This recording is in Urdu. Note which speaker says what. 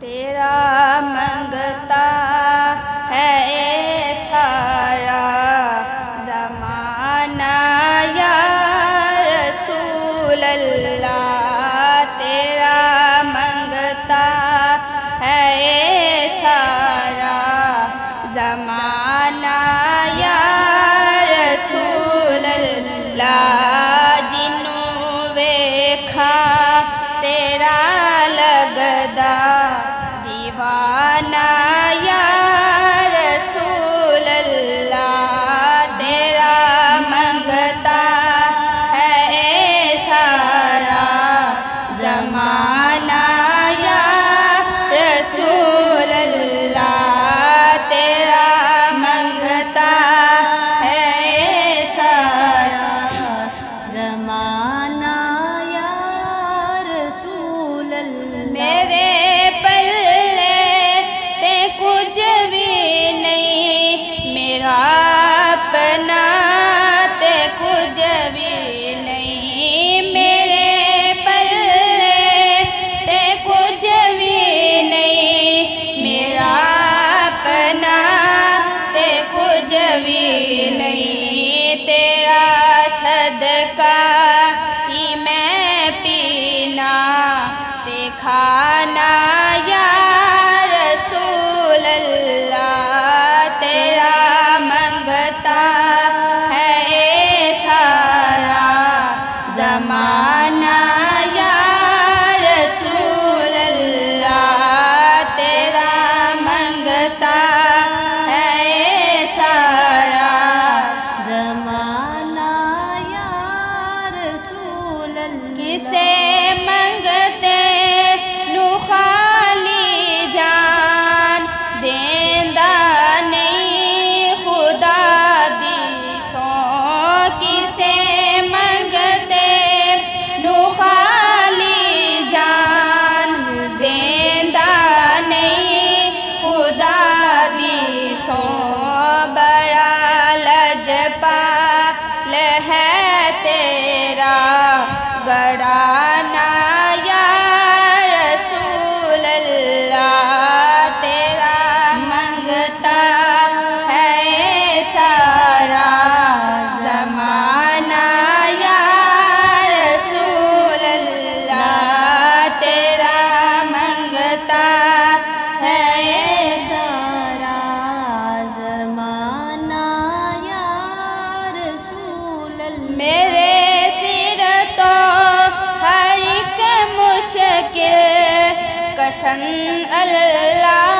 Speaker 1: تیرا منگتا ہے سارا زمانہ یا رسول اللہ، تیرا منگتا ہے سارا زمانہ یا رسول اللہ، جنوں ویکھا تیرا لگدا دیوانہ یا رسول اللہ، تیرا منگتا ہے سارا زمانہ یا رسول اللہ، تیرا منگتا ہے سارا زمانہ یا رسول اللہ۔ میرے اپنا تے کچھ بھی نہیں، میرے پلے تے کچھ بھی نہیں، میرا اپنا تے کچھ بھی نہیں، تیرا صدقہ ہی میں پینا تے کھانا یا رسول اللہ، تیرا ہے سارا زمانہ یا رسول اللہ، تیرا منگتا ہے سارا زمانہ یا رسول اللہ۔ کسے منگتے نو خالی جان دیندا نہیں خدا دی سو، کسے منگتے نو خالی جان دیندا نہیں خدا دی سو، بڑا لجپال ہے تیرا گھرانا یا رسول اللہ، تیرا منگتا ہے سارا زمانہ یا رسول اللہ، تیرا منگتا ہے سارا زمانہ یا رسول اللہ۔ میرے سر تو ہر ایک مشکل قسم اللہ